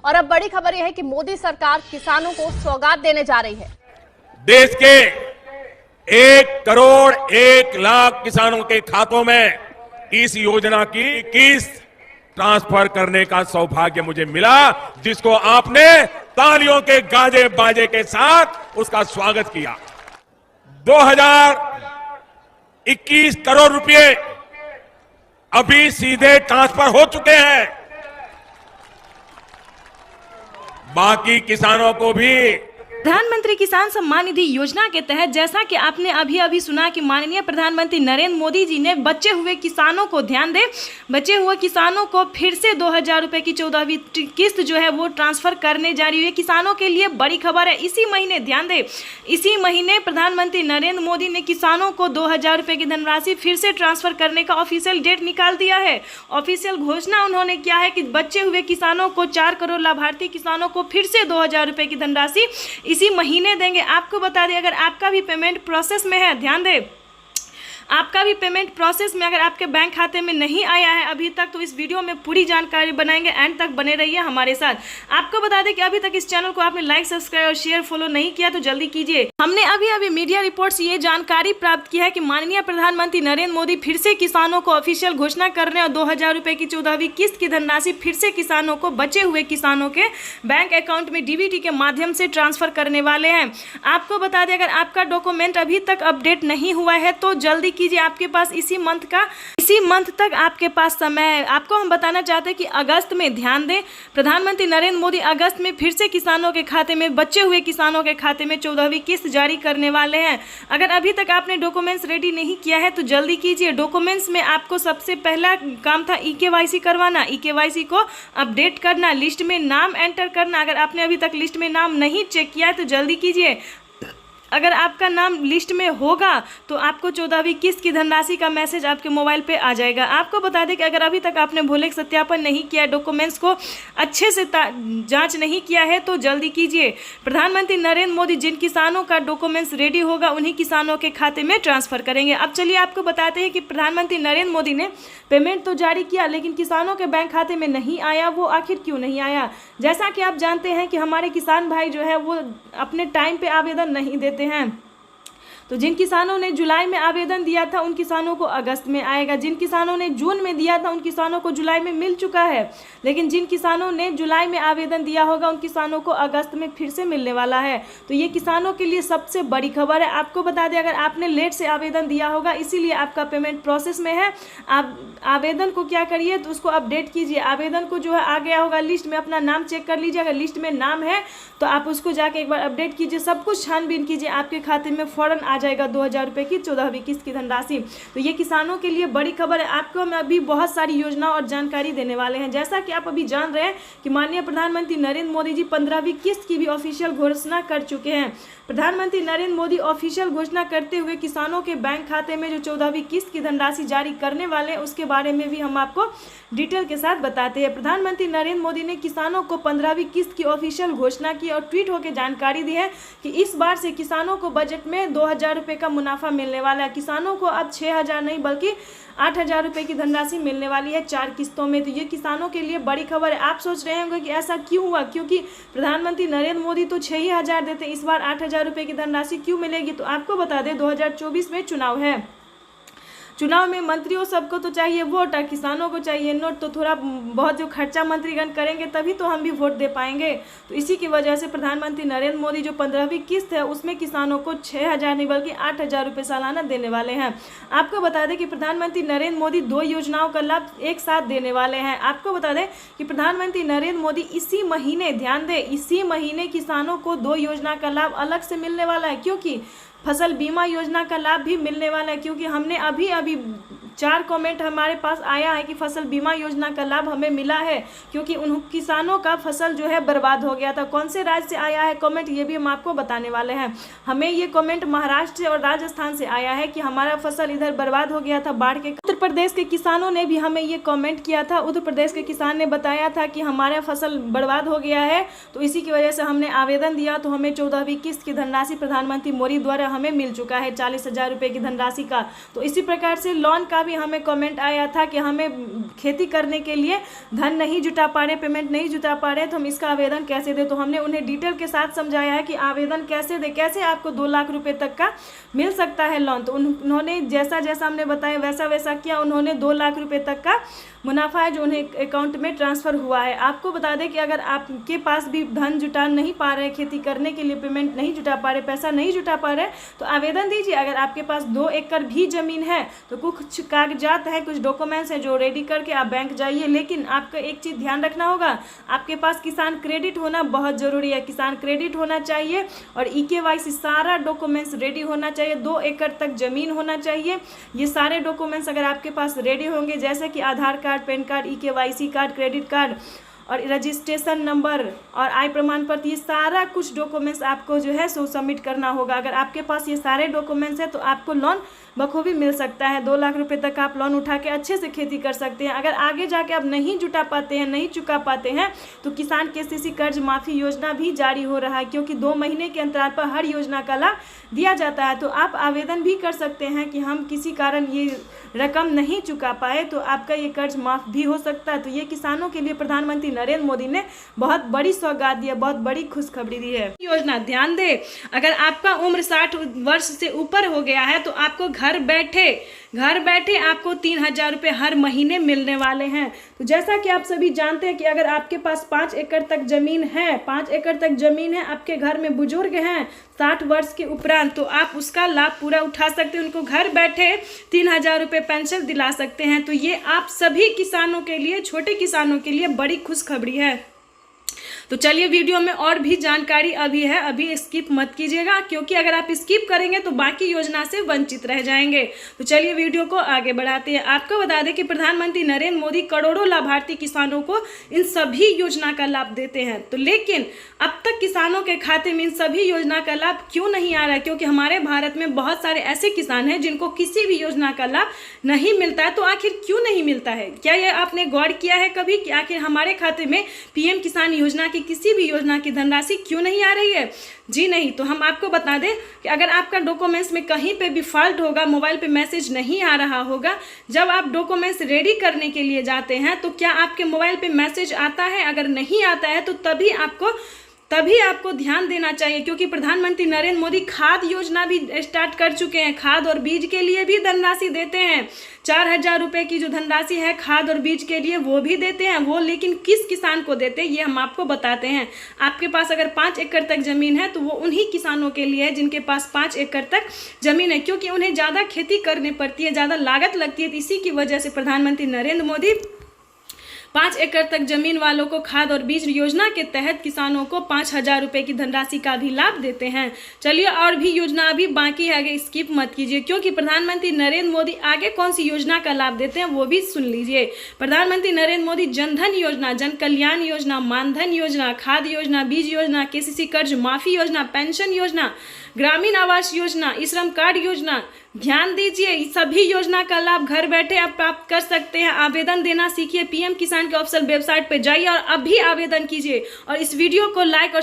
और अब बड़ी खबर यह है कि मोदी सरकार किसानों को सौगात देने जा रही है। देश के 1,01,00,000 किसानों के खातों में इस योजना की किस्त ट्रांसफर करने का सौभाग्य मुझे मिला, जिसको आपने तालियों के गाजे बाजे के साथ उसका स्वागत किया। 2021 करोड़ रुपए अभी सीधे ट्रांसफर हो चुके हैं। बाकी किसानों को भी प्रधानमंत्री किसान सम्मान निधि योजना के तहत जैसा कि आपने अभी सुना कि माननीय प्रधानमंत्री नरेंद्र मोदी जी ने बचे हुए किसानों को ध्यान दे, बचे हुए किसानों को फिर से 2,000 रुपए की 14वीं किस्त जो है वो ट्रांसफर करने जा रही है। किसानों के लिए बड़ी खबर है। इसी महीने ध्यान दे, इसी महीने प्रधानमंत्री नरेंद्र मोदी ने किसानों को 2,000 रुपए की धनराशि फिर से ट्रांसफर करने का ऑफिशियल डेट निकाल दिया है। ऑफिशियल घोषणा उन्होंने किया है कि बचे हुए किसानों को 4 करोड़ लाभार्थी किसानों को फिर से 2,000 रुपए की धनराशि इसी महीने देंगे। आपको बता दें, अगर आपका भी पेमेंट प्रोसेस में है, ध्यान दें, आपका भी पेमेंट प्रोसेस में अगर आपके बैंक खाते में नहीं आया है अभी तक, तो इस वीडियो में पूरी जानकारी बनाएंगे। एंड तक बने रहिए हमारे साथ। आपको बता दें कि अभी तक इस चैनल को आपने लाइक, सब्सक्राइब और शेयर फॉलो नहीं किया तो जल्दी कीजिए। हमने अभी मीडिया रिपोर्ट से ये जानकारी प्राप्त की है कि माननीय प्रधानमंत्री नरेंद्र मोदी फिर से किसानों को ऑफिशियल घोषणा कर रहे हैं और 2,000 रुपए की 14वीं किस्त की धनराशि फिर से किसानों को, बचे हुए किसानों के बैंक अकाउंट में डीबीटी के माध्यम से ट्रांसफर करने वाले हैं। आपको बता दें, अगर आपका डॉक्यूमेंट अभी तक अपडेट नहीं हुआ है तो जल्दी कीजिए। आपके पास इसी मंथ तक आपके पास समय है। आपको हम बताना चाहते हैं कि अगस्त में, ध्यान दें, प्रधानमंत्री नरेंद्र मोदी अगस्त में फिर से किसानों के खाते में, बचे हुए किसानों के खाते में 14वीं किस्त जारी करने वाले हैं। अगर अभी तक आपने डॉक्यूमेंट्स रेडी नहीं किया है तो जल्दी कीजिए। डॉक्यूमेंट्स में आपको सबसे पहला काम था ईकेवाईसी करवाना, ईकेवाईसी को अपडेट करना, लिस्ट में नाम एंटर करना। अगर आपने अभी तक लिस्ट में नाम नहीं चेक किया है तो जल्दी कीजिए। अगर आपका नाम लिस्ट में होगा तो आपको 14वीं किस्त की धनराशि का मैसेज आपके मोबाइल पे आ जाएगा। आपको बता दें कि अगर अभी तक आपने भूलेख सत्यापन नहीं किया, डॉक्यूमेंट्स को अच्छे से जांच नहीं किया है तो जल्दी कीजिए। प्रधानमंत्री नरेंद्र मोदी जिन किसानों का डॉक्यूमेंट्स रेडी होगा उन्हीं किसानों के खाते में ट्रांसफर करेंगे। अब चलिए आपको बताते हैं कि प्रधानमंत्री नरेंद्र मोदी ने पेमेंट तो जारी किया लेकिन किसानों के बैंक खाते में नहीं आया। वो आखिर क्यों नहीं आया? जैसा कि आप जानते हैं कि हमारे किसान भाई जो है वो अपने टाइम पे आवेदन नहीं देते हैं। तो जिन किसानों ने जुलाई में आवेदन दिया था उन किसानों को अगस्त में आएगा, जिन किसानों ने जून में दिया था उन किसानों को जुलाई में मिल चुका है, लेकिन जिन किसानों ने जुलाई में आवेदन दिया होगा उन किसानों को अगस्त में फिर से मिलने वाला है। तो ये किसानों के लिए सबसे बड़ी खबर है। आपको बता दें, अगर आपने लेट से आवेदन दिया होगा इसीलिए आपका पेमेंट प्रोसेस में है, आप आवेदन को क्या करिए तो उसको अपडेट कीजिए। आवेदन को जो है आ गया होगा लिस्ट में, अपना नाम चेक कर लीजिए। अगर लिस्ट में नाम है तो आप उसको जाके एक बार अपडेट कीजिए, सब कुछ छानबीन कीजिए, आपके खाते में फौरन आ जाएगा 2,000 रुपए की 14वीं किस्त की धनराशि। तो ये किसानों के लिए बड़ी खबर है। आपको हम अभी बहुत सारी योजना और जानकारी देने वाले हैं। जैसा कि आप अभी जान रहे हैं कि माननीय प्रधानमंत्री नरेंद्र मोदी जी 15वीं किस्त की भी ऑफिशियल घोषणा कर चुके हैं। प्रधानमंत्री नरेंद्र मोदी ऑफिशियल घोषणा करते हुए किसानों के बैंक खाते में जो 14वीं किस्त की धनराशि जारी करने वाले हैं उसके बारे में भी हम आपको डिटेल के साथ बताते हैं। प्रधानमंत्री नरेंद्र मोदी ने किसानों को 15वीं किस्त की ऑफिशियल घोषणा की और ट्वीट होकर जानकारी दी है कि इस बार से किसानों को बजट में 2,000 रुपए का मुनाफा मिलने वाला है। किसानों को अब 6,000 नहीं बल्कि 8,000 रुपए की धनराशि मिलने वाली है 4 किस्तों में। तो ये किसानों के लिए बड़ी खबर है। आप सोच रहे होंगे कि ऐसा क्यों हुआ, क्योंकि प्रधानमंत्री नरेंद्र मोदी तो 6,000 देते, इस बार 8,000 रुपए की धनराशि क्यों मिलेगी? तो आपको बता दें 2024 में चुनाव है। चुनाव में मंत्रियों सबको तो चाहिए वोट और किसानों को चाहिए नोट। तो थोड़ा बहुत जो खर्चा मंत्रीगण करेंगे तभी तो हम भी वोट दे पाएंगे। तो इसी की वजह से प्रधानमंत्री नरेंद्र मोदी जो 15वीं किस्त है उसमें किसानों को 6,000 नहीं बल्कि 8,000 रुपये सालाना देने वाले हैं। आपको बता दें कि प्रधानमंत्री नरेंद्र मोदी 2 योजनाओं का लाभ एक साथ देने वाले हैं। आपको बता दें कि प्रधानमंत्री नरेंद्र मोदी इसी महीने, ध्यान दें, इसी महीने किसानों को 2 योजना का लाभ अलग से मिलने वाला है, क्योंकि फसल बीमा योजना का लाभ भी मिलने वाला है। क्योंकि हमने अभी 4 कमेंट हमारे पास आया है कि फसल बीमा योजना का लाभ हमें मिला है क्योंकि उन किसानों का फसल जो है बर्बाद हो गया था। कौन से राज्य से आया है कमेंट ये भी हम आपको बताने वाले हैं। हमें ये कमेंट महाराष्ट्र से और राजस्थान से आया है कि हमारा फसल इधर बर्बाद हो गया था बाढ़ के। उत्तर प्रदेश के किसानों ने भी हमें ये कमेंट किया था। उत्तर प्रदेश के किसान ने बताया था कि हमारा फसल बर्बाद हो गया है, तो इसी की वजह से हमने आवेदन दिया, तो हमें 14वीं किस्त की धनराशि प्रधानमंत्री मोदी द्वारा हमें मिल चुका है 40,000 रुपये की धनराशि का। तो इसी प्रकार से लोन का भी हमें कमेंट आया था कि हमें खेती करने के लिए धन नहीं जुटा पा रहे, पेमेंट नहीं जुटा पा रहे, तो हम इसका आवेदन कैसे दें। तो हमने उन्हें डिटेल के साथ समझाया है कि आवेदन कैसे दें, कैसे आपको 2 लाख रुपये तक का मिल सकता है लोन। तो उन्होंने जैसा जैसा हमने बताया वैसा वैसा किया। उन्होंने 2 लाख रुपये तक का मुनाफा है जो उन्हें अकाउंट में ट्रांसफ़र हुआ है। आपको बता दें कि अगर आपके पास भी धन जुटा नहीं पा रहे, खेती करने के लिए पेमेंट नहीं जुटा पा रहे, पैसा नहीं जुटा पा रहे, तो आवेदन दीजिए। अगर आपके पास 2 एकड़ भी ज़मीन है तो कुछ कागजात हैं, कुछ डॉक्यूमेंट्स हैं जो रेडी करके आप बैंक जाइए। लेकिन आपका एक चीज़ ध्यान रखना होगा, आपके पास किसान क्रेडिट होना बहुत ज़रूरी है। किसान क्रेडिट होना चाहिए और EKYC सारा डॉक्यूमेंट्स रेडी होना चाहिए। 2 एकड़ तक ज़मीन होना चाहिए। ये सारे डॉक्यूमेंट्स अगर आपके पास रेडी होंगे, जैसे कि Aadhaar card, PAN card, EKYC card, credit card और रजिस्ट्रेशन नंबर और आय प्रमाण पत्र, ये सारा कुछ डॉक्यूमेंट्स आपको जो है सो सबमिट करना होगा। अगर आपके पास ये सारे डॉक्यूमेंट्स हैं तो आपको लोन बखूबी मिल सकता है। 2 लाख रुपए तक आप लोन उठा के अच्छे से खेती कर सकते हैं। अगर आगे जाके आप नहीं जुटा पाते हैं, नहीं चुका पाते हैं, तो किसान KCC कर्ज माफ़ी योजना भी जारी हो रहा है, क्योंकि 2 महीने के अंतराल पर हर योजना का लाभ दिया जाता है। तो आप आवेदन भी कर सकते हैं कि हम किसी कारण ये रकम नहीं चुका पाए तो आपका ये कर्ज माफ़ भी हो सकता है। तो ये किसानों के लिए प्रधानमंत्री नरेंद्र मोदी ने बहुत बड़ी सौगात दी है, बहुत बड़ी खुशखबरी दी है। योजना ध्यान दे, अगर आपका उम्र 60 वर्ष से ऊपर हो गया है तो आपको घर बैठे आपको 3,000 रुपये हर महीने मिलने वाले हैं। तो जैसा कि आप सभी जानते हैं कि अगर आपके पास 5 एकड़ तक ज़मीन है, 5 एकड़ तक ज़मीन है, आपके घर में बुजुर्ग हैं 60 वर्ष के उपरांत, तो आप उसका लाभ पूरा उठा सकते हैं। उनको घर बैठे 3,000 रुपये पेंशन दिला सकते हैं। तो ये आप सभी किसानों के लिए, छोटे किसानों के लिए बड़ी खुशखबरी है। तो चलिए वीडियो में और भी जानकारी अभी है, अभी स्किप मत कीजिएगा, क्योंकि अगर आप स्किप करेंगे तो बाकी योजना से वंचित रह जाएंगे। तो चलिए वीडियो को आगे बढ़ाते हैं। आपको बता दें कि प्रधानमंत्री नरेंद्र मोदी करोड़ों लाभार्थी किसानों को इन सभी योजना का लाभ देते हैं। तो लेकिन अब तक किसानों के खाते में इन सभी योजना का लाभ क्यों नहीं आ रहा है? क्योंकि हमारे भारत में बहुत सारे ऐसे किसान हैं जिनको किसी भी योजना का लाभ नहीं मिलता है। तो आखिर क्यों नहीं मिलता है? क्या ये आपने गौर किया है कभी कि आखिर हमारे खाते में PM किसान योजना की किसी भी योजना की धनराशि क्यों नहीं आ रही है? जी नहीं। तो हम आपको बता दें कि अगर आपका डॉक्यूमेंट्स में कहीं पे भी फॉल्ट होगा, मोबाइल पे मैसेज नहीं आ रहा होगा, जब आप डॉक्यूमेंट्स रेडी करने के लिए जाते हैं तो क्या आपके मोबाइल पे मैसेज आता है? अगर नहीं आता है तो तभी आपको ध्यान देना चाहिए, क्योंकि प्रधानमंत्री नरेंद्र मोदी खाद योजना भी स्टार्ट कर चुके हैं। खाद और बीज के लिए भी धनराशि देते हैं। 4,000 रुपये की जो धनराशि है खाद और बीज के लिए वो भी देते हैं। वो लेकिन किस किसान को देते हैं ये हम आपको बताते हैं। आपके पास अगर 5 एकड़ तक ज़मीन है तो वो उन्हीं किसानों के लिए है जिनके पास 5 एकड़ तक ज़मीन है, क्योंकि उन्हें ज़्यादा खेती करनी पड़ती है, ज़्यादा लागत लगती है। तो इसी की वजह से प्रधानमंत्री नरेंद्र मोदी 5 एकड़ तक जमीन वालों को खाद और बीज योजना के तहत किसानों को 5,000 रुपये की धनराशि का भी लाभ देते हैं। चलिए और भी योजना अभी बाकी है, आगे स्किप मत कीजिए, क्योंकि प्रधानमंत्री नरेंद्र मोदी आगे कौन सी योजना का लाभ देते हैं वो भी सुन लीजिए। प्रधानमंत्री नरेंद्र मोदी जनधन योजना, जन कल्याण योजना, मानधन योजना, खाद योजना, बीज योजना, KCC कर्ज माफी योजना, पेंशन योजना, ग्रामीण आवास योजना, श्रम कार्ड योजना, ध्यान दीजिए, सभी योजना का लाभ घर बैठे आप प्राप्त कर सकते हैं। आवेदन देना सीखिए। PM किसान के ऑफिशियल वेबसाइट पर जाइए और अभी आवेदन कीजिए और इस वीडियो को लाइक और